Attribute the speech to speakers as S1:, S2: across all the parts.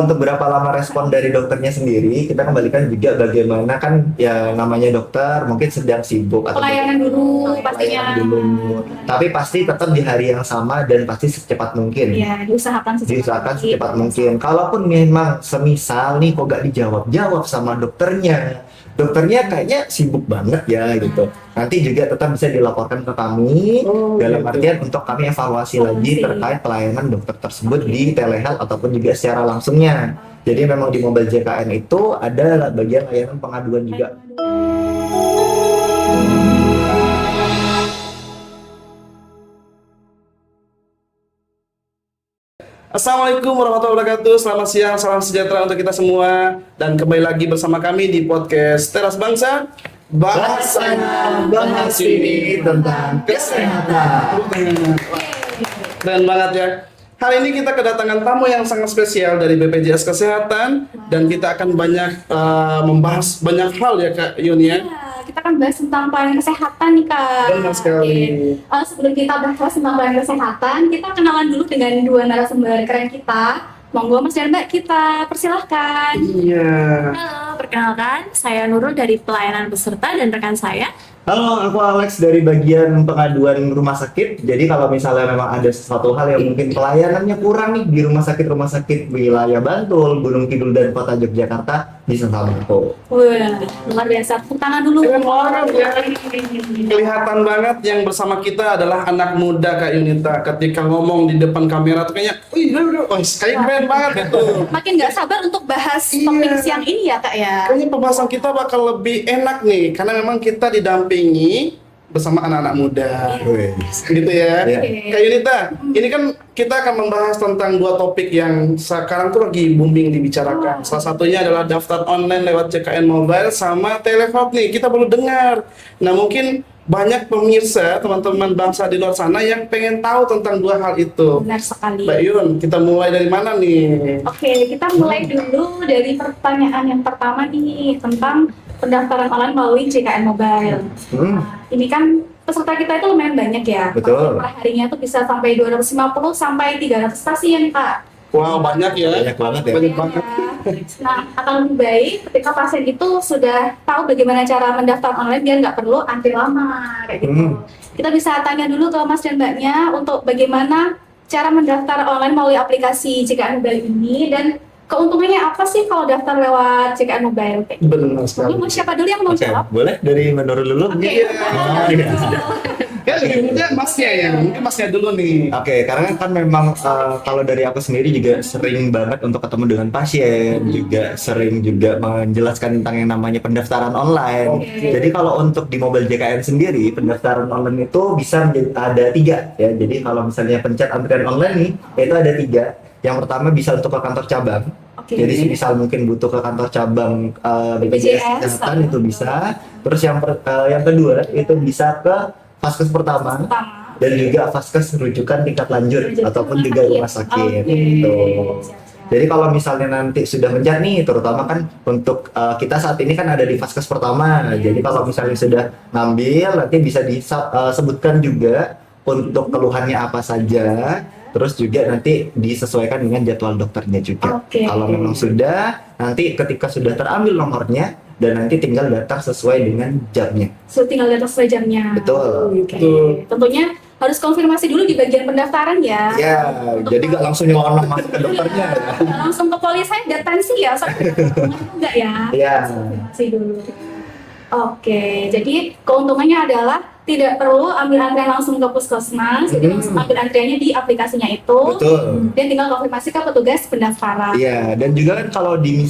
S1: Untuk berapa lama respon dari dokternya sendiri, kita kembalikan juga bagaimana kan ya namanya dokter mungkin sedang sibuk atau
S2: Pelayanan dulu
S1: pelayanan
S2: pastinya.
S1: dulu. Tapi pasti tetap di hari yang sama dan pasti secepat mungkin.
S2: Ya,
S1: Diusahakan secepat mungkin. Kalaupun memang semisal nih kok gak dijawab-jawab sama dokternya kayaknya sibuk banget ya gitu. Nanti juga tetap bisa dilaporkan ke kami dalam artian untuk kami evaluasi lagi terkait pelayanan dokter tersebut di telehealth ataupun juga secara langsungnya. Jadi memang di Mobile JKN itu ada bagian layanan pengaduan juga.
S3: Assalamualaikum warahmatullahi wabarakatuh. Selamat siang, salam sejahtera untuk kita semua. Dan kembali lagi bersama kami di podcast Teras Bangsa.
S1: Bahasanya bahas ini tentang kesehatan.
S3: Keren banget ya. Hari ini kita kedatangan tamu yang sangat spesial dari BPJS Kesehatan dan kita akan banyak membahas banyak hal ya Kak Yuni ya.
S2: Kita akan bahas tentang pelayanan kesehatan nih Kak.
S3: Benar sekali.
S2: Sebelum kita bahas tentang pelayanan kesehatan, kita kenalan dulu dengan dua narasumber keren kita. Monggo Mas dan Mbak, kita persilahkan.
S3: Iya.
S4: Halo, perkenalkan, saya Nurul dari pelayanan peserta dan rekan saya.
S1: Halo, aku Alex dari bagian pengaduan rumah sakit. Jadi kalau misalnya memang ada sesuatu hal yang mungkin pelayanannya kurang nih di rumah sakit wilayah Bantul, Gunung Kidul dan Kota Yogyakarta, bisa sama aku.
S2: Wah, luar biasa. Tepuk tangan dulu.
S3: Keren banget ya. Kelihatan banget yang bersama kita adalah anak muda Kak Yunita. Ketika ngomong di depan kamera tuh kayaknya, wih, kayak keren banget itu.
S2: Makin nggak sabar untuk bahas topik siang ini ya Kak ya.
S3: Kayaknya pembahasan kita bakal lebih enak nih, karena memang kita didampingi bersama anak-anak muda. Gitu ya.
S1: Iya.
S3: Kak Yunita, ini kan kita akan membahas tentang dua topik yang sekarang tuh lagi booming dibicarakan. Salah satunya adalah daftar online lewat JKN Mobile sama telehealth nih, kita baru dengar. Nah mungkin banyak pemirsa, teman-teman bangsa di luar sana yang pengen tahu tentang dua hal itu.
S2: Benar sekali.
S3: Mbak Yun, kita mulai dari mana nih?
S2: Oke, kita mulai dulu dari pertanyaan yang pertama nih tentang pendaftaran online melalui JKN Mobile. Nah, ini kan peserta kita itu lumayan banyak ya.
S1: Betul.
S2: Per harinya tuh bisa sampai 250 sampai 300 pasien, Kak.
S3: Wow, banyak ya.
S1: Banyak banget ya.
S3: Banyak banget.
S2: Nah, akan lebih baik ketika pasien itu sudah tahu bagaimana cara mendaftar online biar nggak perlu antri lama kayak gitu. Kita bisa tanya dulu ke Mas dan Mbaknya untuk bagaimana cara mendaftar online melalui aplikasi JKN Mobile ini dan keuntungannya apa sih kalau daftar lewat JKN Mobile kayak gitu.
S3: Benar sekali.
S2: Mau siapa dulu yang mau
S1: Oke,
S2: jawab?
S1: boleh dari menurut dulu?
S2: Oke.
S1: Oh, iya.
S3: Kan lebih masnya ya, mungkin masnya dulu nih.
S1: Oke, karena kan memang kalau dari aku sendiri juga sering banget untuk ketemu dengan pasien, juga sering juga menjelaskan tentang yang namanya pendaftaran online.
S2: Oke.
S1: Jadi kalau untuk di Mobile JKN sendiri, pendaftaran online itu bisa ada 3 ya. Jadi kalau misalnya pencet antrian online nih, itu ada 3. Yang pertama bisa untuk ke kantor cabang.
S2: Oke.
S1: Jadi misal mungkin butuh ke kantor cabang BPJS Kesehatan itu bisa. Terus yang kedua itu bisa ke Vaskes pertama dan juga Vaskes rujukan tingkat lanjut ataupun juga rumah sakit gitu. Jadi kalau misalnya nanti sudah mencari nih, terutama kan untuk kita saat ini kan ada di Vaskes pertama. Jadi kalau misalnya sudah ngambil, nanti bisa disebutkan juga untuk keluhannya apa saja. Terus juga nanti disesuaikan dengan jadwal dokternya juga.
S2: Oke.
S1: Kalau memang sudah, nanti ketika sudah terambil nomornya, dan nanti tinggal daftar sesuai dengan jamnya.
S2: So, tinggal data sesuai jamnya.
S1: Betul.
S2: Oke. Tentunya harus konfirmasi dulu di bagian pendaftaran ya.
S1: Ya, jadi nggak langsung nyolong masuk ke dokternya ya.
S2: Langsung ke polis saya ada tensi ya, soalnya enggak ya.
S1: Iya.
S2: Konfirmasi dulu. Oke, jadi keuntungannya adalah tidak perlu ambil antrian langsung ke puskesmas, jadi langsung ambil antriannya di aplikasinya itu.
S1: Betul.
S2: Dan tinggal konfirmasi ke petugas pendaftaran.
S1: Iya, dan juga kan kalau di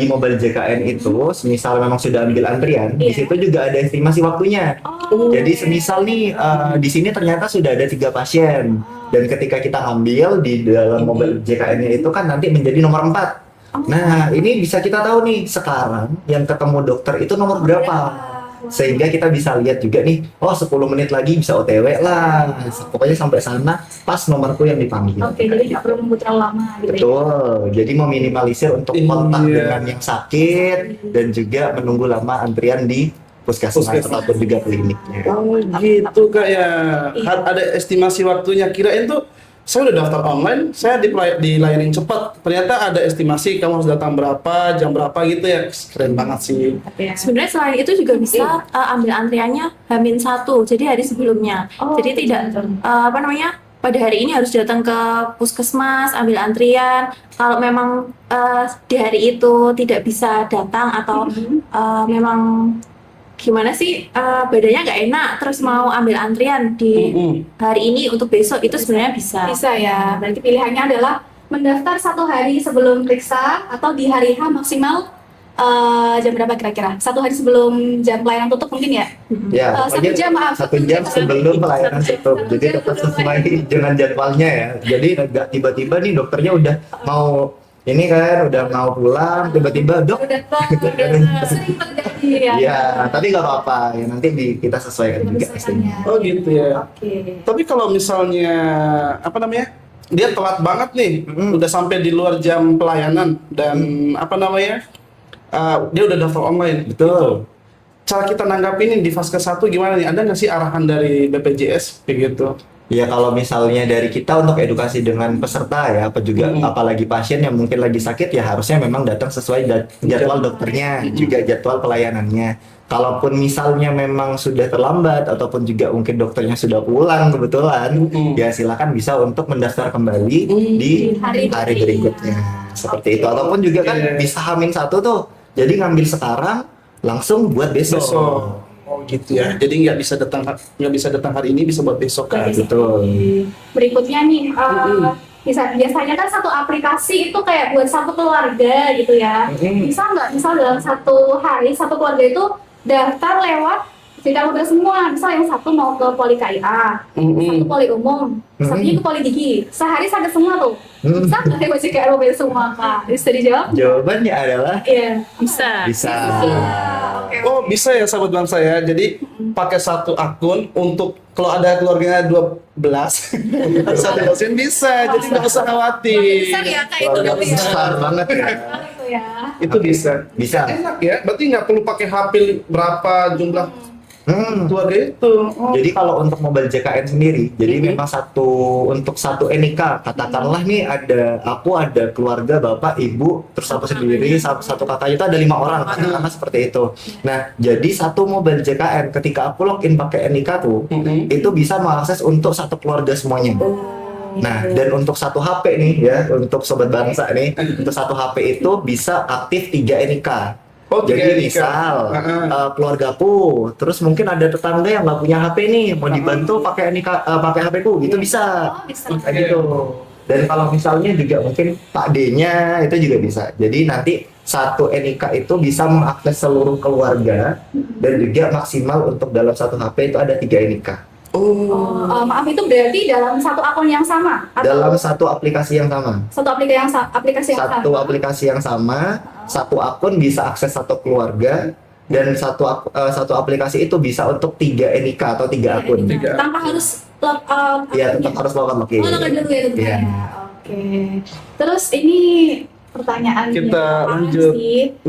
S1: Mobile JKN itu, semisal memang sudah ambil antrian, di
S2: Iya.
S1: situ juga ada estimasi waktunya.
S2: Oh,
S1: Jadi semisal nih di sini ternyata sudah ada 3 pasien, dan ketika kita ambil di dalam Mobile JKN-nya itu kan nanti menjadi nomor 4. Nah, ini bisa kita tahu nih sekarang yang ketemu dokter itu nomor berapa. Sehingga kita bisa lihat juga nih, oh 10 menit lagi bisa OTW lah. Pokoknya sampai sana pas nomorku yang dipanggil.
S2: Oke, jadi nggak perlu menunggu terlalu lama gitu ya.
S1: Betul. Jadi meminimalisir untuk kontak dengan yang sakit dan juga menunggu lama antrian di puskesmas ataupun juga kliniknya.
S3: Oh gitu Kak ya. Ada estimasi waktunya. Kirain tuh saya udah daftar online, saya dilayanin cepat. Ternyata ada estimasi kamu harus datang berapa, jam berapa gitu ya. Keren banget sih.
S4: Sebenarnya selain itu juga bisa ambil antriannya H-1, jadi hari sebelumnya.
S2: Oh,
S4: Jadi tidak pada hari ini harus datang ke puskesmas ambil antrian. Kalau memang di hari itu tidak bisa datang atau memang gimana sih badannya nggak enak terus mau ambil antrian di hari ini untuk besok, itu sebenarnya bisa.
S2: Bisa ya. Berarti pilihannya adalah mendaftar 1 hari sebelum periksa atau di hari H maksimal jam berapa kira-kira? 1 hari sebelum jam pelayanan tutup mungkin ya?
S1: Ya,
S2: 1 jam maaf.
S1: 1 jam sebelum pelayanan tutup. Jadi tetap sesuai dengan jadwalnya ya. Jadi nggak tiba-tiba nih dokternya udah mau ini kan udah mau pulang, tiba-tiba dok.
S2: Udah sering terjadi ya.
S1: Iya, tapi nggak apa-apa ya, nanti kita sesuaikan juga pastinya.
S3: Oh gitu ya.
S2: Oke.
S3: Tapi kalau misalnya dia telat banget nih, udah sampai di luar jam pelayanan dan dia udah daftar online.
S1: Betul.
S3: Cara kita nanggapin di fase 1 gimana nih? Ada nggak sih arahan dari BPJS kayak gitu?
S1: Ya kalau misalnya dari kita untuk edukasi dengan peserta ya, apa juga apalagi pasien yang mungkin lagi sakit ya harusnya memang datang sesuai jadwal dokternya, juga jadwal pelayanannya. Kalaupun misalnya memang sudah terlambat ataupun juga mungkin dokternya sudah pulang kebetulan, ya silakan bisa untuk mendaftar kembali di hari berikutnya. Seperti itu. Ataupun juga kan bisa H-1 tuh. Jadi ngambil sekarang langsung buat besok.
S3: Oh gitu ya. Jadi nggak bisa datang hari ini, bisa buat besok kan?
S1: Betul.
S2: Berikutnya nih, biasanya kan satu aplikasi itu kayak buat satu keluarga gitu ya. Bisa nggak misal dalam 1 hari satu keluarga itu daftar lewat tidak udah semua, misal yang satu mau ke poli KIA, satu poli umum, satunya ke poli gigi, sehari sakit semua tuh. Bisa nggak lewat JKN mobil semua Kak? Bisa dijawab?
S1: Jawabannya adalah
S2: Iya.
S4: Bisa.
S2: Oke.
S3: Oh bisa ya sahabat bangsa ya. Jadi pakai satu akun untuk kalau ada keluarganya 12 satu pasien bisa. Jadi nggak usah khawatir.
S2: Besar ya Kak itu
S1: keluarga
S2: dulu ya.
S1: besar banget ya.
S2: Itu ya.
S3: Itu bisa.
S1: Bisa.
S3: Enak ya. Berarti nggak perlu pakai HP berapa jumlah keluarga itu. Oh.
S1: Jadi kalau untuk mobile JKN sendiri, jadi memang untuk satu NIK, katakanlah nih aku ada keluarga bapak, ibu, terus aku sendiri, satu kakak itu ada 5 orang, katakanlah seperti itu. Nah, jadi satu mobile JKN ketika aku login pakai NIK tuh, itu bisa mengakses untuk satu keluarga semuanya. Nah, dan untuk satu HP nih ya, untuk sobat bangsa nih, untuk satu HP itu bisa aktif 3 NIK.
S3: Oh,
S1: jadi misal keluargaku, terus mungkin ada tetangga yang nggak punya HP nih, mau dibantu pakai pakai HP ku, gitu bisa.
S2: Oh, bisa.
S1: Kayak gitu. Dan kalau misalnya juga mungkin Pak D-nya itu juga bisa. Jadi nanti satu NIK itu bisa mengakses seluruh keluarga dan juga maksimal untuk dalam satu HP itu ada 3 NIK.
S2: Maaf itu berarti dalam satu akun yang sama? Atau
S1: Dalam satu aplikasi yang sama.
S2: satu aplikasi yang
S1: Satu
S2: sama?
S1: aplikasi yang sama, satu akun bisa akses satu keluarga, dan satu aplikasi itu bisa untuk 3 NIK atau 3 akun.
S2: Tanpa harus log
S1: Iya, tetap harus login.
S2: login dulu ya tentunya.
S1: Iya.
S2: Oke. Terus ini pertanyaan
S3: Kita
S2: yang
S3: lanjut.
S2: sih.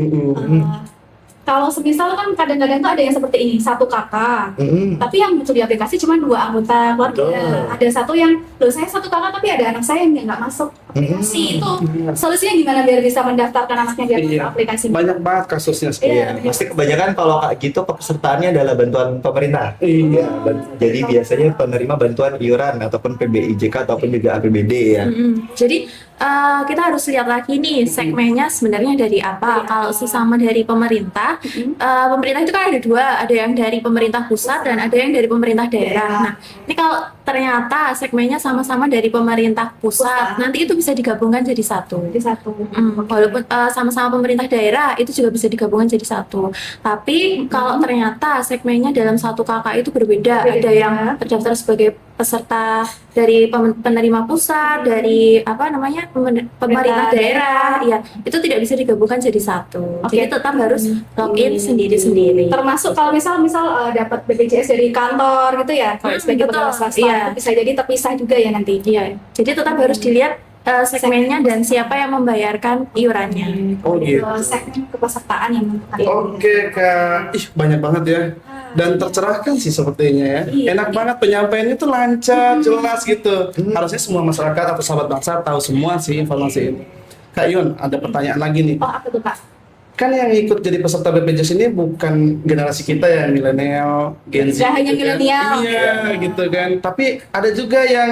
S2: Kalau semisal kan kadang-kadang tuh ada yang seperti ini, satu kakak, tapi yang muncul di aplikasi cuma 2 anggota keluarga.
S1: Betul.
S2: Ada satu yang, loh saya satu kakak tapi ada anak saya yang nggak masuk aplikasi. Itu solusinya gimana biar bisa mendaftarkan anaknya biar masuk aplikasi?
S3: Banyak banget kasusnya seperti
S2: Iya.
S3: itu.
S1: Pasti kebanyakan kalau kayak gitu pesertaannya adalah bantuan pemerintah.
S3: Iya.
S1: Jadi biasanya penerima bantuan iuran ataupun PBIJK ataupun juga APBD ya.
S4: Jadi kita harus lihat lagi nih segmennya sebenarnya dari apa. Kalau sesama dari pemerintah, pemerintah itu kan ada 2, ada yang dari pemerintah pusat dan ada yang dari pemerintah daerah. Nah, ini kalau ternyata segmennya sama-sama dari pemerintah pusat, nanti itu bisa digabungkan jadi satu.
S2: Jadi satu.
S4: Walaupun sama-sama pemerintah daerah itu juga bisa digabungkan jadi satu. Tapi kalau ternyata segmennya dalam satu kakak itu berbeda, ada yang terdaftar sebagai peserta dari penerima pusat, dari pemerintah daerah, ya itu tidak bisa digabungkan jadi satu.
S2: Oke.
S4: Jadi tetap harus login sendiri-sendiri.
S2: Termasuk kalau misal dapat BPJS dari kantor gitu ya, kalau sebagai
S4: betul.
S2: pegawai swasta
S4: Iya.
S2: itu bisa jadi terpisah juga ya nanti.
S4: Iya, jadi tetap harus dilihat segmennya dan siapa yang membayarkan iurannya.
S3: Oh gitu.
S2: Segmen kepesertaan yang menentukan.
S3: Oke Kak, ih banyak banget ya. dan tercerahkan sih sepertinya ya.
S2: Iya.
S3: Enak banget penyampaiannya tuh lancar, jelas gitu. Harusnya semua masyarakat atau sahabat bangsa tahu semua sih informasi ini. Kak Yun, ada pertanyaan lagi nih.
S2: Oh, apa tuh Kak?
S3: Kan yang ikut jadi peserta BPJS ini bukan generasi kita ya, milenial, Gen Z.
S2: Nggak hanya
S3: gitu kan.
S2: milenial.
S3: Iya, gitu kan. Tapi ada juga yang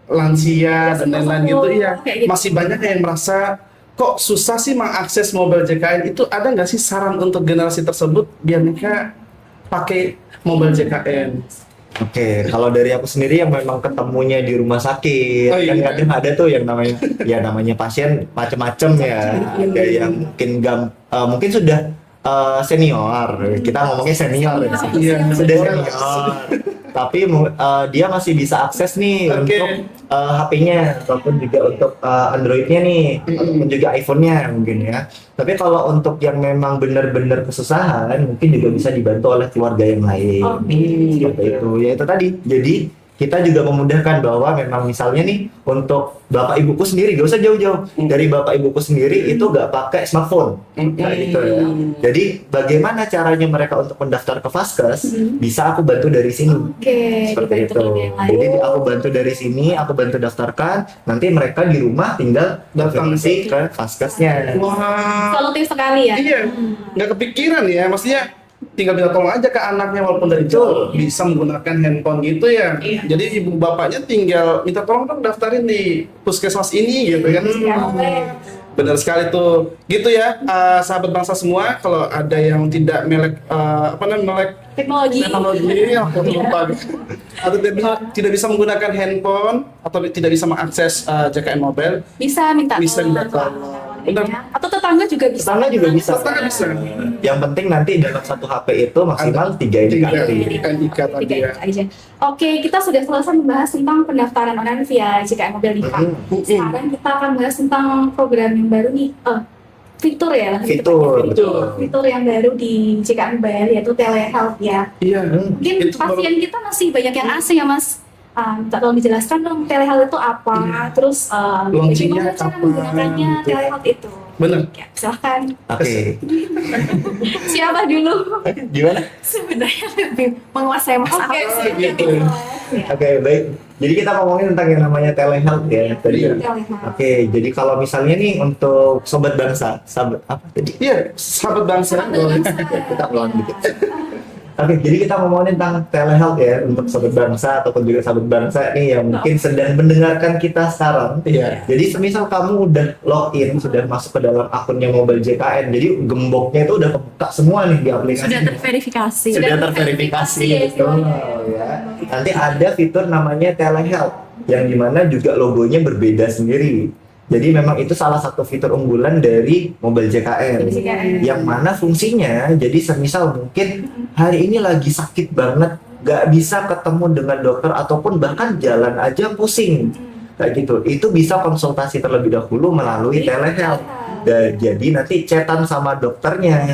S3: lansia dan lain-lain gitu. Iya,
S2: Kayak gitu.
S3: masih banyak yang merasa kok susah sih mengakses mobile JKN itu. Ada nggak sih saran untuk generasi tersebut biar mereka pakai mobile JKN?
S1: Oke, kalau dari aku sendiri yang memang ketemunya di rumah sakit,
S3: Oh, iya.
S1: kan kadang ada tuh yang namanya pasien macem-macem ya. Ada yang mungkin sudah senior, kita ngomongnya senior ya.
S3: Iya.
S1: Sudah senior. Tapi dia masih bisa akses nih
S3: Oke.
S1: untuk HP-nya ataupun juga untuk Android-nya nih, ataupun juga iPhone-nya mungkin ya. Tapi kalau untuk yang memang benar-benar kesusahan, mungkin juga bisa dibantu oleh keluarga yang lain. Seperti itu. Ya itu tadi. Jadi kita juga memudahkan bahwa memang misalnya nih untuk bapak ibuku sendiri, gak usah jauh-jauh. Dari bapak ibuku sendiri itu gak pakai smartphone. Kayak gitu ya. Jadi bagaimana caranya mereka untuk mendaftar ke Vaskes, bisa aku bantu dari sini.
S2: Oke,
S1: Seperti
S2: dibantu
S1: itu.
S2: keluarga yang lain.
S1: Jadi aku bantu dari sini, aku bantu daftarkan. Nanti mereka di rumah tinggal konfirmasi ke Vaskesnya.
S3: Wah,
S2: Solutif sekali ya.
S3: iya, nggak kepikiran ya, maksudnya tinggal minta tolong aja ke anaknya walaupun dari jauh bisa menggunakan handphone gitu ya.
S2: Iya.
S3: Jadi ibu bapaknya tinggal minta tolong dong daftarin di puskesmas ini gitu kan. Benar sekali tuh. Gitu ya, sahabat bangsa semua, kalau ada yang tidak melek melek
S2: Teknologi.
S3: teknologi, aku lupa. Atau tidak bisa menggunakan handphone atau tidak bisa mengakses JKN Mobile,
S2: Bisa minta
S3: bisa
S2: tolong
S3: minta
S2: ke
S3: tolong.
S2: kawan-kawannya.
S3: Benar.
S2: Atau tetangga juga bisa.
S1: Tetangga juga bisa.
S3: Tetangga bisa.
S1: Yang penting nanti dalam satu HP itu maksimal 3
S3: Tiga
S1: indikator.
S3: NIK tadi
S2: Tiga
S3: ya.
S2: aja. Oke, kita sudah selesai membahas tentang pendaftaran online via JKN Mobile Nikah. Sekarang kita akan bahas tentang program yang baru nih. Fitur ya, lebih
S1: Fitur,
S2: tepatnya
S1: betul.
S2: Fitur yang baru di JKN Mobile yaitu telehealth ya.
S3: Iya.
S2: Mungkin
S3: Itu baru-
S2: pasien kita masih banyak yang asing ya Mas. Minta tolong dijelaskan dong telehealth itu apa, terus
S3: Launchingnya
S2: bagaimana cara
S3: kapan?
S2: menggunakannya
S3: Gitu.
S2: telehealth itu.
S3: Bener.
S2: Ya, silahkan.
S1: Oke.
S2: Siapa dulu?
S1: Gimana?
S4: Sebenarnya lebih menguasai masalah.
S2: Oke, siap.
S3: gitu.
S1: Oke, baik. Jadi kita ngomongin tentang yang namanya telehealth ya tadi.
S3: Iya.
S2: Telehealth.
S1: Oke, jadi kalau misalnya nih untuk sobat bangsa, sahabat apa tadi?
S3: Iya, sahabat bangsa.
S1: Kita ulang dikit. Oke, jadi kita ngomongin tentang telehealth ya untuk sobat bangsa ataupun juga sahabat bangsa nih yang mungkin sedang mendengarkan kita sekarang.
S3: Iya.
S1: Jadi semisal kamu udah login, sudah masuk ke dalam akunnya mobile JKN, jadi gemboknya itu udah kebuka semua nih di aplikasi.
S4: Sudah terverifikasi.
S1: Sudah terverifikasi
S2: ya,
S1: betul ya. Nanti ada fitur namanya telehealth yang dimana juga logonya berbeda sendiri. Jadi memang itu salah satu fitur unggulan dari mobile JKN.
S2: Mobile JKN.
S1: Yang mana fungsinya, jadi semisal mungkin hari ini lagi sakit banget, gak bisa ketemu dengan dokter ataupun bahkan jalan aja pusing kayak gitu, itu bisa konsultasi terlebih dahulu melalui telehealth. Dan jadi nanti chatan sama dokternya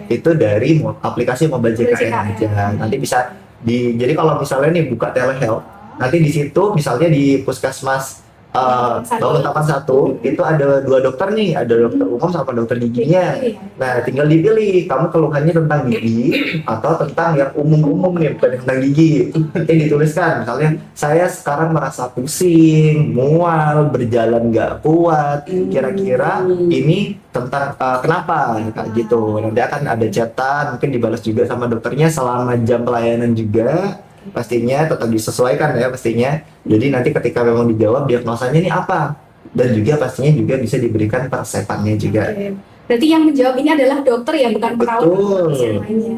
S1: itu dari aplikasi mobile JKN aja. Nanti bisa jadi kalau misalnya nih buka telehealth, nanti di situ misalnya di puskesmas Bangun Tapan 1 itu ada 2 dokter nih, ada dokter umum sama dokter giginya. Nah, tinggal dipilih kamu keluhannya tentang gigi atau tentang yang umum-umum nih, bukan tentang gigi. Nanti dituliskan misalnya saya sekarang merasa pusing, mual, berjalan nggak kuat. Kira-kira ini tentang kenapa kayak gitu. Nanti akan ada chatan, mungkin dibalas juga sama dokternya selama jam pelayanan juga. Pastinya tetap disesuaikan ya pastinya. Jadi nanti ketika memang dijawab diagnosanya ini apa, dan juga pastinya juga bisa diberikan persepannya juga.
S2: Oke. Berarti yang menjawab ini adalah dokter ya, bukan perawat.
S1: Betul.
S2: pasien lainnya.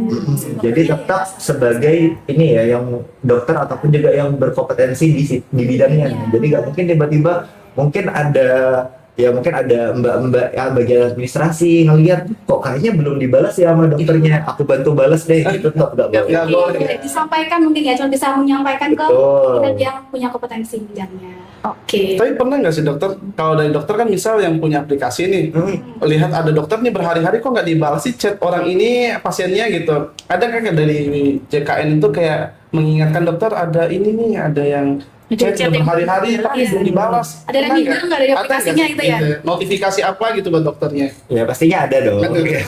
S1: Jadi tetap sebagai ini ya yang dokter ataupun juga yang berkompetensi di bidangnya. Jadi nggak mungkin tiba-tiba mungkin ada mbak-mbak ya bagian administrasi ngelihat kok kayaknya belum dibalas ya sama dokternya, aku bantu balas deh, itu tetap nggak boleh.
S3: Nggak boleh.
S2: Oke, disampaikan mungkin ya, cuma bisa menyampaikan ke
S1: Betul.
S2: pihak yang punya kompetensi bidangnya. Oke.
S3: Tapi pernah nggak sih dokter, kalau dari dokter kan misal yang punya aplikasi nih, lihat ada dokter nih berhari-hari kok nggak dibalas sih chat orang ini pasiennya gitu. Ada kan dari JKN itu kayak mengingatkan dokter ada ini nih, ada yang chat
S4: chat
S3: udah
S4: yang
S3: berhari-hari tapi
S2: Iya.
S3: belum dibalas.
S2: Ada
S3: Pernah
S2: reminder nggak dari
S3: Ada
S2: aplikasinya
S3: nggak
S2: gitu
S3: sih?
S2: ya?
S3: Notifikasi apa gitu buat dokternya?
S1: Ya pastinya ada dong.
S3: Ada.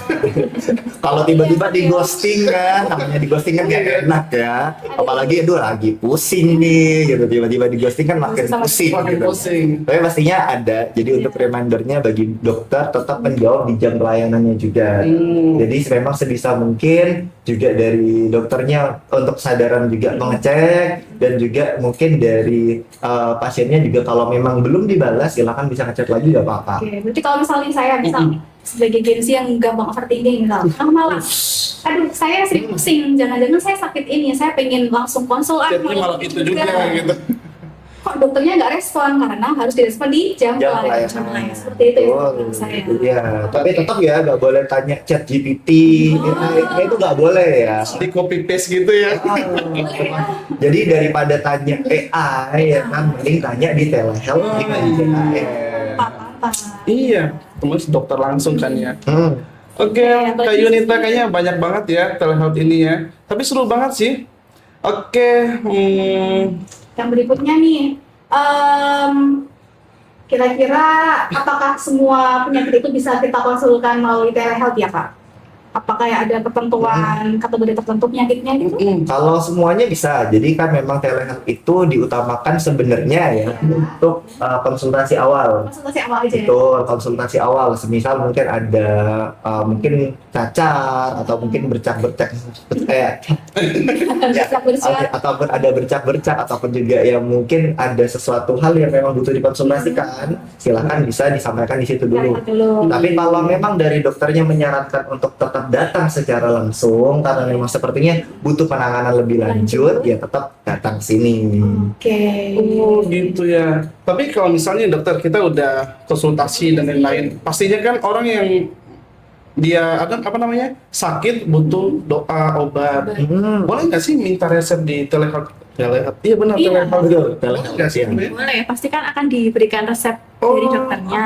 S1: Kalau tiba-tiba di ghosting kan, namanya di ghosting kan gak enak ya. Apalagi aduh lagi pusing nih gitu, tiba-tiba di ghosting kan makin
S2: Sama
S1: pusing
S3: Makin
S1: gitu.
S3: pusing.
S1: Tapi pastinya ada. Jadi untuk remindernya bagi dokter tetap menjawab di jam pelayanannya juga. Jadi memang sebisa mungkin juga dari dokternya untuk kesadaran juga mengecek, dan juga mungkin dari pasiennya juga kalau memang belum dibalas silakan bisa ngecek lagi gak apa-apa.
S2: Oke, berarti kalau misalnya saya sebagai Gen Z yang gampang overthinking misal, malam, aduh saya sering pusing, jangan-jangan saya sakit ini, saya pengen langsung konsul,
S3: Chatnya malah itu juga gitu.
S2: kok dokternya nggak respon karena harus direspon di jam
S1: Jam
S2: pelayanan.
S1: pelayanan.
S2: Seperti itu ya
S1: Oh,
S2: menurut saya.
S1: iya. Tapi tetap ya nggak boleh tanya chat GPT, itu nggak boleh ya.
S3: Di copy paste gitu ya.
S1: Jadi daripada tanya AI ya kan, mending tanya di telehealth di BCAM.
S2: Apa-apa.
S3: Iya, terus dokter langsung kan ya. Oke,
S2: Iya,
S3: Kak
S2: apalagi
S3: Yunita
S2: sih.
S3: kayaknya banyak banget ya telehealth ini ya. Tapi seru banget sih. Oke,
S2: Yang berikutnya nih, kira-kira apakah semua penyakit itu bisa kita konsulkan melalui telehealth ya Kak? Apakah ya ada ketentuan kategori tertentu penyakitnya gitu?
S1: Kalau semuanya bisa, jadi kan memang telehealth itu diutamakan sebenarnya ya untuk konsultasi awal.
S2: Konsultasi awal aja ya?
S1: Itu konsultasi awal, semisal mungkin ada mungkin cacar atau mungkin bercak-bercak kayak
S2: Bercak bercak.
S1: ataupun ada bercak-bercak ataupun juga yang mungkin ada sesuatu hal yang memang butuh dikonsultasikan, silahkan bisa disampaikan di situ dulu.
S2: Telehealth dulu.
S1: Tapi kalau memang dari dokternya menyarankan untuk tetap datang secara langsung karena memang sepertinya butuh penanganan lebih lanjut, ya tetap datang sini.
S2: Oke.
S3: Oh gitu ya. Tapi kalau misalnya dokter kita udah konsultasi dan lain-lain, pastinya kan orang yang dia ada apa namanya sakit butuh doa obat. Boleh nggak sih minta resep di telehealth? Iya benar
S2: Iya.
S3: telehealth.
S1: Betul,
S3: Boleh
S1: telehealth,
S3: nggak sih?
S1: iya.
S4: Boleh, pasti kan akan diberikan resep dari dokternya.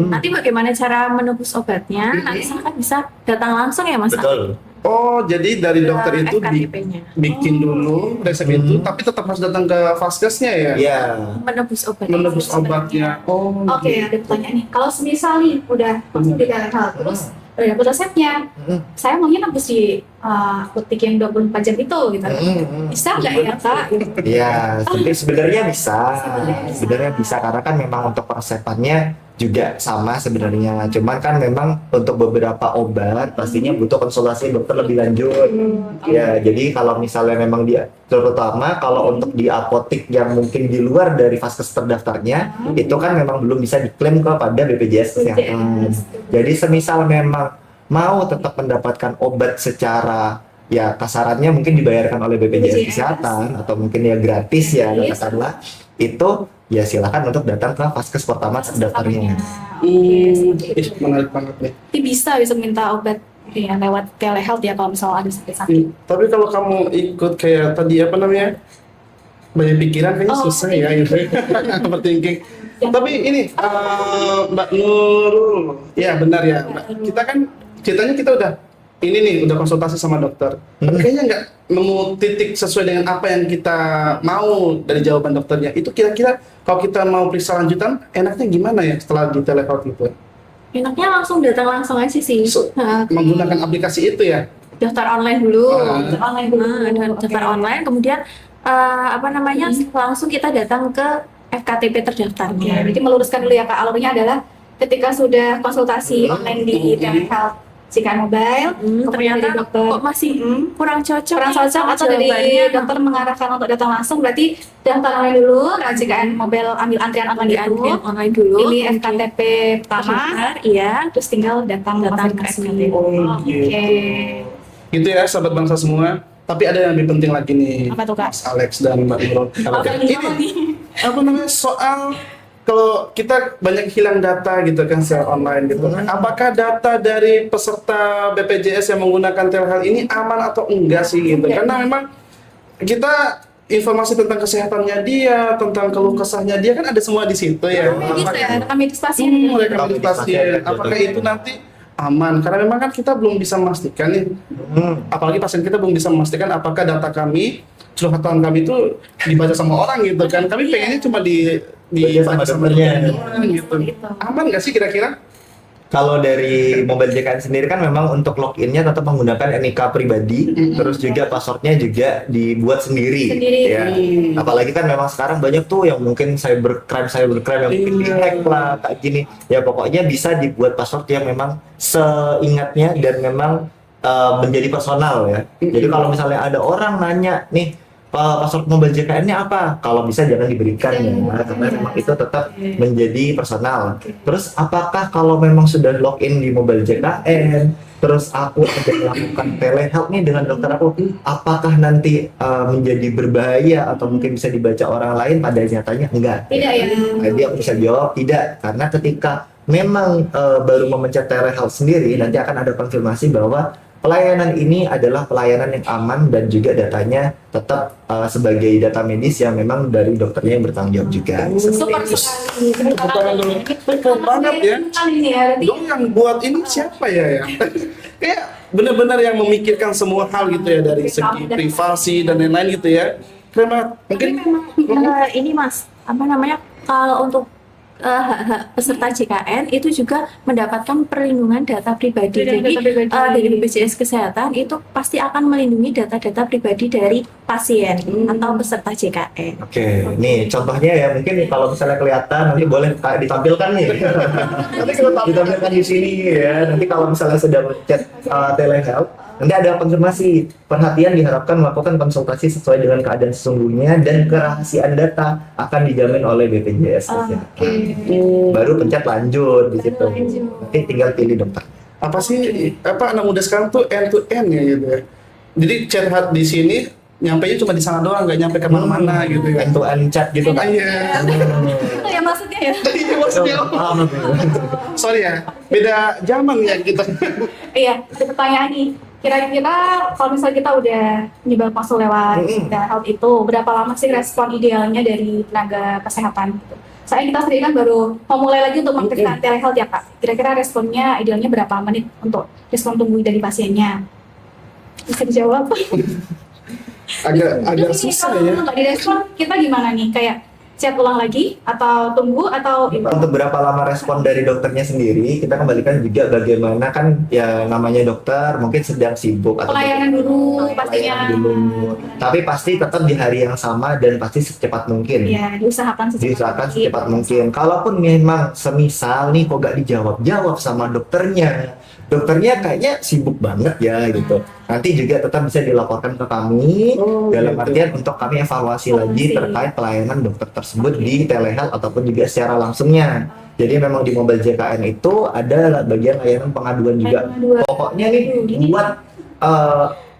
S4: Nanti bagaimana cara menebus obatnya, nanti silakan bisa datang langsung ya Mas.
S1: Betul.
S3: Oh jadi dari dokter itu
S4: FKTP-nya.
S3: bikin dulu resep itu, tapi tetap harus datang ke vaskesnya ya.
S1: Iya.
S4: Menebus obat.
S3: Menebus obatnya. Oh.
S2: Oke, ada pertanyaan nih. Kalau semisal nih udah masuk di telehealth, terus udah dapet resepnya, saya maunya nembus di apotek yang 24 jam itu gitu. Bisa nggak ya Kak?
S1: Iya, tapi sebenarnya bisa. Sebenarnya bisa karena kan memang untuk persepannya juga sama sebenarnya. Cuman kan memang untuk beberapa obat pastinya butuh konsultasi dokter lebih lanjut. Ya, jadi kalau misalnya memang dia terutama kalau untuk di apotek yang mungkin di luar dari vaskes terdaftarnya, itu kan memang belum bisa diklaim kepada BPJS Kesehatan. Jadi semisal memang mau tetap mendapatkan obat secara ya kasarannya mungkin dibayarkan oleh BPJS Kesehatan atau mungkin ya gratis ya katakanlah, itu ya silakan untuk datang ke vaskes pertama terdaftarnya.
S3: Ih, menarik banget nih.
S2: Tapi bisa minta obat ya lewat telehealth ya kalau misalnya ada sakit-sakit.
S3: Tapi kalau kamu ikut kayak tadi apa namanya banyak pikiran kayaknya susah ya gitu. Overthinking. Tapi ini Mbak Nurul, ya benar ya. Mbak. Kita kan ceritanya kita udah ini nih udah konsultasi sama dokter. Tapi kayaknya nggak nemu titik sesuai dengan apa yang kita mau dari jawaban dokternya. Itu kira-kira kalau kita mau periksa lanjutan, enaknya gimana ya setelah di telehealth itu?
S4: Enaknya langsung datang langsung aja sih.
S3: Menggunakan aplikasi itu ya?
S4: Daftar online dulu.
S2: Daftar online dulu.
S4: Daftar online, kemudian apa namanya langsung kita datang ke FKTP terdaftarnya.
S2: Berarti meluruskan dulu ya Kak, alurnya adalah ketika sudah konsultasi online di telehealth JKN Mobile, kemudian
S4: Ternyata
S2: dari dokter
S4: kok masih kurang cocok,
S2: kurang cocok atau dari dokter mengarahkan untuk datang langsung, berarti daftar online dulu, JKN Mobile ambil antrian online dulu,
S4: online dulu.
S2: pilih FKTP pertama,
S4: Iya.
S2: terus tinggal datang ke
S4: masing-masing.
S2: FKTP. Oke.
S3: Gitu ya sahabat bangsa semua. Tapi ada yang lebih penting lagi nih,
S2: Apa tuh, Kak?
S3: Mas Alex dan Mbak Nurul. Ini apa namanya soal kalau kita banyak hilang data gitu kan secara online gitu. Apakah data dari peserta BPJS yang menggunakan telehealth ini aman atau enggak sih gitu? Karena memang kita informasi tentang kesehatannya dia, tentang keluh kesahnya dia kan ada semua di situ ya.
S2: Medis ya, rekam medis pasien.
S3: Rekam medis pasien. Apakah itu nanti aman? Karena memang kan kita belum bisa memastikan nih. Apalagi pasien kita belum bisa memastikan apakah data kami curhatan kami itu dibaca sama orang gitu kan. Kami pengennya cuma
S1: Baca sama dokternya.
S3: orang gitu. Aman nggak sih kira-kira?
S1: Kalau dari mobile JKN sendiri kan memang untuk loginnya tetap menggunakan NIK pribadi, terus juga passwordnya juga dibuat sendiri. Ya. Apalagi kan memang sekarang banyak tuh yang mungkin cybercrime yang mungkin di-hack lah kayak gini. Ya pokoknya bisa dibuat password yang memang seingatnya dan memang menjadi personal ya. Jadi kalau misalnya ada orang nanya nih, password mobile JKN-nya apa? Kalau bisa jangan diberikan ya, karena memang itu tetap menjadi personal. Terus apakah kalau memang sudah login di mobile JKN, terus aku ada melakukan telehealth nih dengan dokter aku, apakah nanti menjadi berbahaya atau mungkin bisa dibaca orang lain? Pada nyatanya enggak.
S2: Tidak ya.
S1: Jadi aku bisa jawab tidak, karena ketika memang baru memencet telehealth sendiri, nanti akan ada konfirmasi bahwa pelayanan ini adalah pelayanan yang aman dan juga datanya tetap sebagai data medis yang memang dari dokternya yang bertanggung jawab juga.
S2: Super sekali.
S3: Keren banget ya.
S2: Kali ini ya. Berarti
S3: Dong yang buat ini siapa ya? Kayak benar-benar yang memikirkan semua hal gitu ya, dari segi privasi dan lain-lain gitu ya. Keren banget. Mungkin
S4: Ini Mas, apa namanya? Kalau untuk hak-hak peserta JKN itu juga mendapatkan perlindungan data pribadi. Jadi dari BPJS Kesehatan itu pasti akan melindungi data-data pribadi dari pasien atau peserta JKN.
S1: Oke, nih contohnya ya, mungkin kalau misalnya kelihatan nanti boleh ditampilkan nih. Nanti kalau ditampilkan di sini ya. Nanti kalau misalnya sudah mencet telehealth, nanti ada konfirmasi. Perhatian diharapkan melakukan konsultasi sesuai dengan keadaan sesungguhnya dan kerahasiaan data akan dijamin oleh BPJS. Baru pencet lanjut di situ. Nanti tinggal pilih dokter.
S3: apa sih, anak muda sekarang tuh end to end ya gitu ya. Jadi chat di sini nyampainya cuma di sana doang, nggak nyampe kemana-mana gitu ya.
S1: End to end chat gitu kan.
S3: Iya.
S2: itu ya maksudnya ya.
S3: Iya maksudnya.
S1: Paham aku.
S3: Sorry ya, beda zaman ya kita.
S2: Iya, ada pertanyaan nih. Kira-kira kalau misalnya kita udah nyebar konsul lewat health itu, berapa lama sih respon idealnya dari tenaga kesehatan gitu? Soalnya kita sendiri kan baru mau mulai lagi untuk mengaktifkan telehealth ya Kak. Kira-kira responnya idealnya berapa menit untuk respon tunggu dari pasiennya? Bisa dijawab?
S3: agak susah ya.
S2: Untuk direspon kita gimana nih? Kayak chat ulang lagi atau tunggu atau
S1: Untuk berapa lama respon dari dokternya sendiri, kita kembalikan juga bagaimana kan ya namanya dokter mungkin sedang sibuk atau
S2: pelayanan dulu pastinya.
S1: pelayanan dulu. Tapi pasti tetap di hari yang sama dan pasti secepat mungkin.
S2: Ya, diusahakan
S1: Secepat mungkin. Kalaupun memang semisal nih kok gak dijawab sama dokternya kayaknya sibuk banget ya gitu. Nanti juga tetap bisa dilaporkan ke kami dalam artian untuk kami evaluasi lagi terkait pelayanan dokter tersebut di telehealth ataupun juga secara langsungnya. Jadi memang di mobile JKN itu ada bagian layanan pengaduan juga. Pokoknya nih buat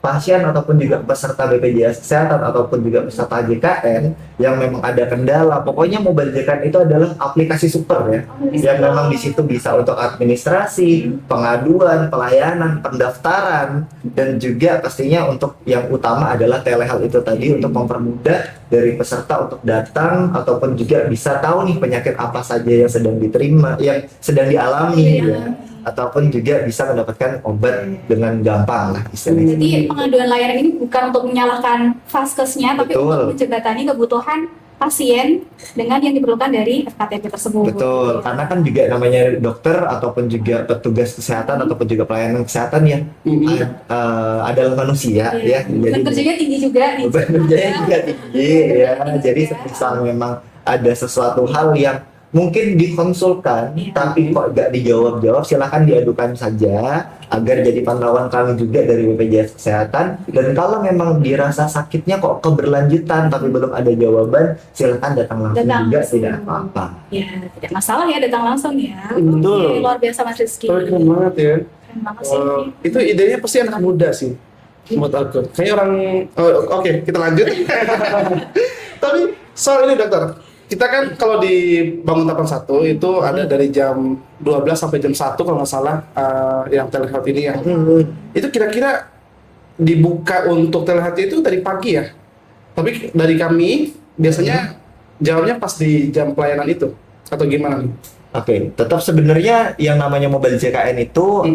S1: pasien ataupun juga peserta BPJS Kesehatan ataupun juga peserta JKN yang memang ada kendala, pokoknya mobile JKN itu adalah aplikasi super ya, yang memang di situ bisa untuk administrasi, pengaduan, pelayanan, pendaftaran, dan juga pastinya untuk yang utama adalah telehealth itu tadi untuk mempermudah dari peserta untuk datang ataupun juga bisa tahu nih penyakit apa saja yang sedang diterima, yang sedang dialami ya. Ataupun juga bisa mendapatkan obat dengan gampang lah istilahnya.
S2: Jadi pengaduan layanan ini bukan untuk menyalahkan vaskesnya, tapi
S1: Betul.
S2: untuk menjembatani kebutuhan pasien dengan yang diperlukan dari FKTP tersebut.
S1: Betul, karena kan juga namanya dokter ataupun juga petugas kesehatan ataupun juga pelayanan kesehatan yang adalah manusia ya.
S2: Dan kerjanya tinggi juga nih.
S1: Beban kerjanya juga tinggi ya. Jadi misal memang ada sesuatu hal yang mungkin dikonsulkan tapi kok gak dijawab-jawab, silahkan diadukan saja agar jadi pantauan kami juga dari BPJS Kesehatan. Dan kalau memang dirasa sakitnya kok keberlanjutan tapi belum ada jawaban, silahkan datang langsung juga, tidak apa-apa.
S2: Ya, tidak masalah ya, datang langsung ya.
S3: Betul.
S2: Oke, luar biasa Mas Rizky.
S3: Keren banget ya.
S2: Keren banget sih.
S3: Itu idenya pasti anak muda sih menurut aku. Kayak orang oke, kita lanjut. Tapi soal ini dokter, kita kan kalau di Bangun Tapan 1 itu ada dari jam 12 sampai jam 1 kalau nggak salah yang telehealth ini ya. Itu kira-kira dibuka untuk telehealth itu dari pagi ya? Tapi dari kami biasanya jawabnya pas di jam pelayanan itu atau gimana nih?
S1: Oke, tetap sebenarnya yang namanya mobile JKN itu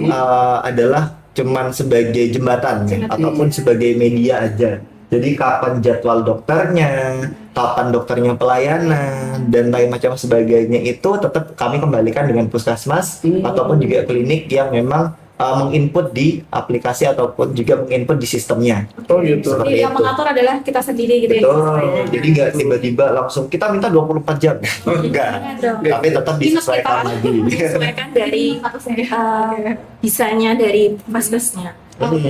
S1: adalah cuman sebagai jembatan ya, ataupun sebagai media aja. Jadi kapan jadwal dokternya, kapan dokternya pelayanan, dan lain macam sebagainya itu tetap kami kembalikan dengan puskesmas ataupun juga klinik yang memang menginput di aplikasi ataupun juga menginput di sistemnya.
S3: Oh gitu.
S1: Seperti
S2: Jadi yang
S1: itu.
S2: mengatur adalah kita sendiri gitu
S1: Betul.
S2: ya.
S1: Jadi nggak tiba-tiba langsung kita minta 24 jam. Enggak. Tapi tetap disesuaikan lagi.
S4: Disesuaikan dari bisanya dari vaskesnya.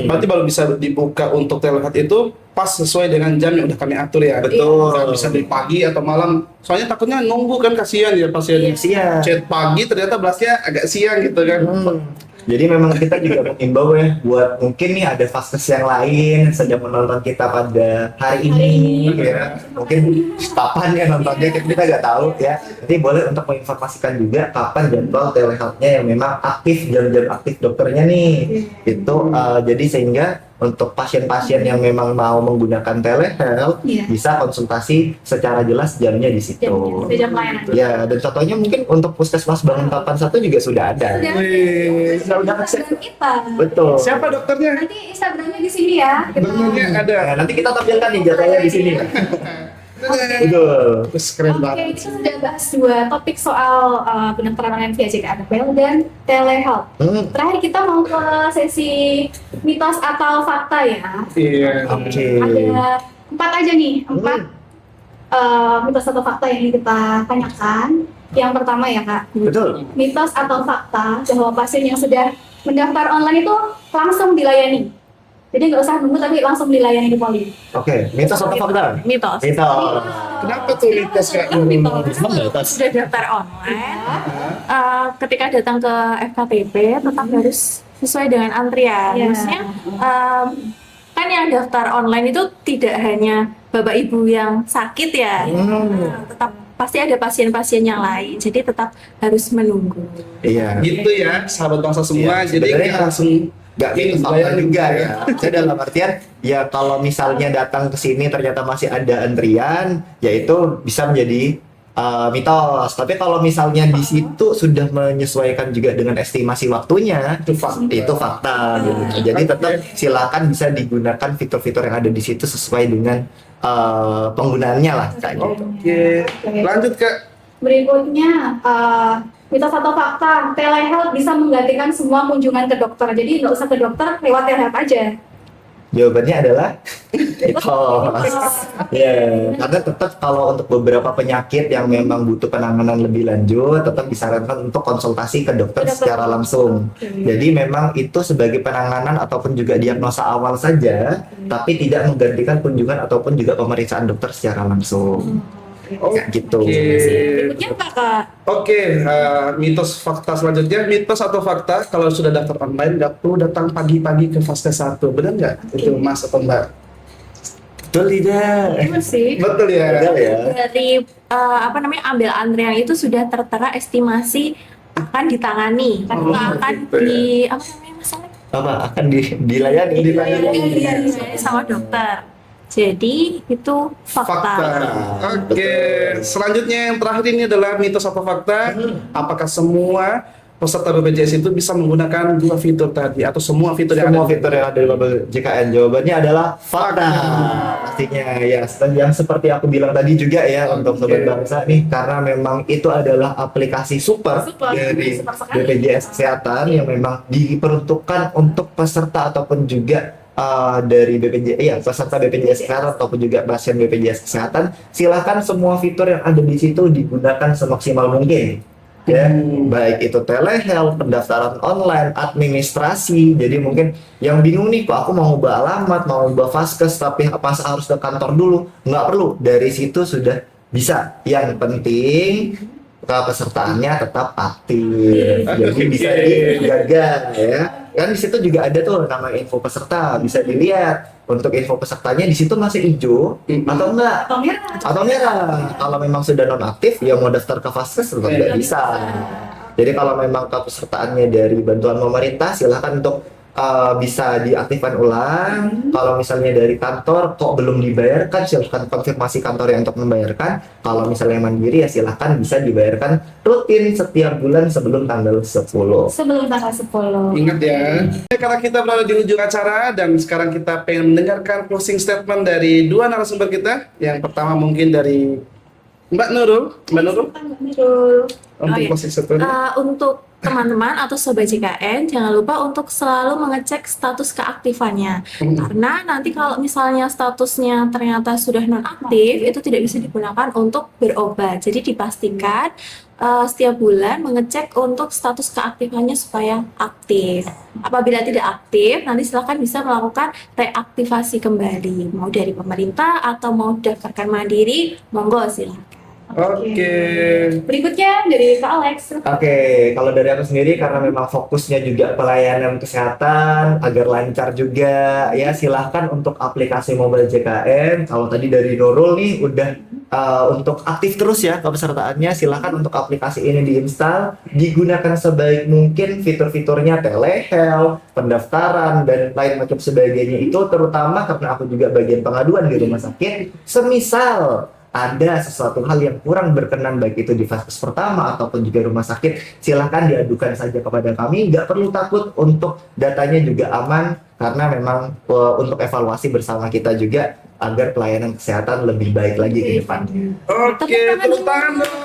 S3: Berarti baru bisa dibuka untuk telehealth itu pas sesuai dengan jam yang udah kami atur ya.
S1: Betul.
S3: Nggak bisa dari pagi atau malam. Soalnya takutnya nunggu kan, kasihan ya pasiennya.
S1: Siang.
S3: Chat pagi ternyata balasnya agak siang gitu kan.
S1: Jadi memang kita juga mengimbau ya buat mungkin nih ada vaskes yang lain sedang menonton kita pada hari ini ya. Mungkin kapan ya nontonnya kita nggak tahu ya. Jadi boleh untuk menginformasikan juga kapan jadwal telehealth-nya yang memang aktif, jam-jam aktif dokternya nih. Itu jadi sehingga untuk pasien-pasien yang memang mau menggunakan telehealth bisa konsultasi secara jelas jamnya di situ.
S2: Jam pelayanan.
S1: Ya, dan contohnya mungkin untuk Puskesmas Banguntapan 1 juga sudah ada.
S3: Wih,
S1: Sudah
S2: Instagram kita.
S1: Betul.
S3: siapa dokternya?
S2: Nanti Instagramnya di sini ya.
S3: Dokternya ada.
S1: Nah, nanti kita tampilkan nih jadwalnya di sini. Betul.
S3: Terus keren
S2: Oke,
S3: banget.
S2: kita sudah bahas dua topik soal pendaftaran online via JKN dan telehealth. Terakhir kita mau ke sesi mitos atau fakta ya.
S3: Iya.
S1: Oke.
S2: Ada 4 aja nih, 4 mitos atau fakta yang ingin kita tanyakan. Yang pertama ya Kak,
S1: Betul.
S2: mitos atau fakta bahwa pasien yang sudah mendaftar online itu langsung dilayani. Jadi nggak usah nunggu tapi langsung dilayani di poli.
S1: Oke, mitos atau fakta?
S4: Mitos.
S1: Mitos.
S3: Kenapa tuh mitos Kak?
S1: Emang mitos?
S4: Sudah daftar online, ketika datang ke FKTP tetap harus sesuai dengan antrian.
S2: Iya.
S4: Maksudnya kan yang daftar online itu tidak hanya bapak ibu yang sakit ya, tetap pasti ada pasien-pasien yang lain. Jadi tetap harus menunggu.
S1: Iya.
S3: Gitu ya, sahabat bangsa semua.
S1: Iya,
S3: Jadi
S1: sebenarnya
S3: nggak langsung
S1: Nggak
S3: ini
S1: mitos fakta
S3: dilayani
S1: juga
S3: gitu
S1: ya. Saya dalam artian ya kalau misalnya datang ke sini ternyata masih ada antrian, ya itu bisa menjadi mitos. Tapi kalau misalnya di situ sudah menyesuaikan juga dengan estimasi waktunya,
S3: Itu fakta.
S1: itu fakta gitu. Jadi tetap silakan bisa digunakan fitur-fitur yang ada di situ sesuai dengan penggunaannya lah kayak gitu.
S3: Oke. Lanjut Kak.
S2: Berikutnya, mitos atau fakta, telehealth bisa menggantikan semua kunjungan ke dokter. Jadi nggak usah ke dokter, lewat telehealth aja.
S1: Jawabannya adalah mitos. Ya, karena tetap kalau untuk beberapa penyakit yang memang butuh penanganan lebih lanjut, tetap disarankan untuk konsultasi ke dokter secara langsung. Jadi memang itu sebagai penanganan ataupun juga diagnosa awal saja, tapi tidak menggantikan kunjungan ataupun juga pemeriksaan dokter secara langsung. Kayak gitu.
S2: Berikutnya apa Kak?
S3: Oke, mitos fakta selanjutnya, mitos atau fakta kalau sudah daftar online nggak perlu datang pagi-pagi ke fase 1, benar nggak? Itu Mas atau Mbak?
S1: Betul tidak?
S2: Betul sih.
S3: Betul ya.
S1: Betul ya.
S4: Dari ambil antrian itu sudah tertera estimasi akan ditangani, akan
S3: gitu ya.
S4: masalah
S1: Apa akan dilayani?
S4: sama dokter. Jadi itu fakta.
S3: Oke, selanjutnya yang terakhir ini adalah mitos atau fakta. Apakah semua peserta BPJS itu bisa menggunakan 2 fitur tadi atau semua fitur yang
S1: Semua
S3: ada?
S1: fitur yang ada di Bubble JKN, jawabannya adalah fakta. Pastinya ya, yang seperti aku bilang tadi juga ya untuk sobat bangsa nih, karena memang itu adalah aplikasi super dari
S2: super sekali.
S1: BPJS Kesehatan yang memang diperuntukkan untuk peserta ataupun juga dari BPJS, ya peserta BPJS Kesehatan ataupun juga pasien BPJS Kesehatan. Silahkan semua fitur yang ada di situ digunakan semaksimal mungkin. Ya, baik itu telehealth, pendaftaran online, administrasi. Jadi mungkin yang bingung nih, kok aku mau ubah alamat, mau ubah vaskes, tapi apa harus ke kantor dulu? Nggak perlu, dari situ sudah bisa. Yang penting pesertaannya tetap aktif, jadi bisa dijaga ya. Kan di situ juga ada tuh nama info peserta, bisa dilihat. Untuk info pesertanya di situ masih hijau atau enggak?
S2: Atau merah.
S1: Atau merah. Kalau memang sudah nonaktif, ya mau daftar ke vaskes tetap tidak bisa. Jadi kalau memang kepesertaannya dari bantuan pemerintah, silahkan untuk bisa diaktifkan ulang. Kalau misalnya dari kantor kok belum dibayarkan, silahkan konfirmasi kantor yang untuk membayarkan. Kalau misalnya mandiri ya silahkan bisa dibayarkan rutin setiap bulan sebelum tanggal 10.
S2: Sebelum tanggal 10.
S3: Ingat ya. Karena kita berada di ujung acara dan sekarang kita pengen mendengarkan closing statement dari dua narasumber kita. Yang pertama mungkin dari Mbak Nurul. Mbak Nurul, untuk
S4: iya.
S3: closing statement.
S4: Untuk teman-teman atau sobat JKN, jangan lupa untuk selalu mengecek status keaktifannya. Karena nanti kalau misalnya statusnya ternyata sudah nonaktif, itu tidak bisa digunakan untuk berobat. Jadi dipastikan setiap bulan mengecek untuk status keaktifannya supaya aktif. Apabila tidak aktif, nanti silakan bisa melakukan reaktivasi kembali. Mau dari pemerintah atau mau daftarkan mandiri, monggo silakan.
S3: Oke.
S2: Berikutnya dari Kak Alex.
S1: Oke, kalau dari aku sendiri karena memang fokusnya juga pelayanan kesehatan agar lancar juga ya silahkan untuk aplikasi mobile JKN. Kalau tadi dari Nurul nih udah untuk aktif terus ya kepesertaannya, silahkan untuk aplikasi ini diinstal, digunakan sebaik mungkin fitur-fiturnya telehealth, pendaftaran dan lain macam sebagainya itu terutama karena aku juga bagian pengaduan di rumah sakit. Semisal ada sesuatu hal yang kurang berkenan baik itu di vaskes pertama ataupun juga rumah sakit, silahkan diadukan saja kepada kami, nggak perlu takut, untuk datanya juga aman karena memang untuk evaluasi bersama kita juga agar pelayanan kesehatan lebih baik lagi ke depannya.
S3: Oke, tepuk tangan dong.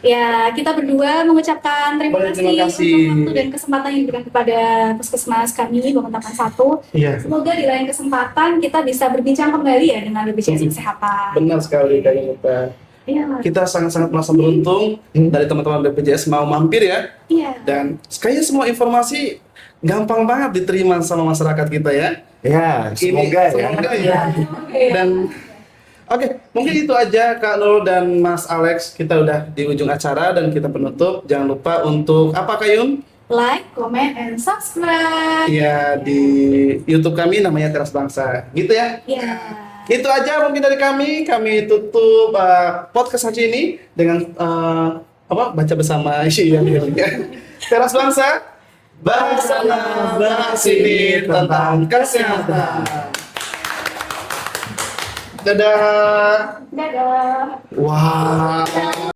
S2: Ya, kita berdua mengucapkan terima
S3: Terima
S2: kasih
S3: kasih.
S2: untuk waktu dan kesempatan yang diberikan kepada Puskesmas kami Bangun Tapan 1.
S3: Iya.
S2: Semoga di lain kesempatan kita bisa berbincang kembali ya dengan BPJS Kesehatan.
S3: Benar sekali Kak Yunita.
S2: Iya.
S3: Kita sangat-sangat merasa beruntung dari teman-teman BPJS mau mampir ya.
S2: Iya.
S3: Dan kayaknya semua informasi gampang banget diterima sama masyarakat kita ya.
S1: Ya, semoga ya.
S3: Semoga ya. Dan oke, mungkin itu aja Kak Nurul dan Mas Alex. Kita udah di ujung acara dan kita penutup. Jangan lupa untuk apa Kak Yun?
S2: Like, comment, and subscribe.
S3: Ya, di YouTube kami namanya Teras Bangsa. Gitu ya.
S2: Iya.
S3: Itu aja mungkin dari kami. Kami tutup podcast hari ini dengan baca bersama Teras Bangsa. Bahas sana, bahas sini tentang kesehatan. Dadah.
S2: Dadah.
S3: Wah.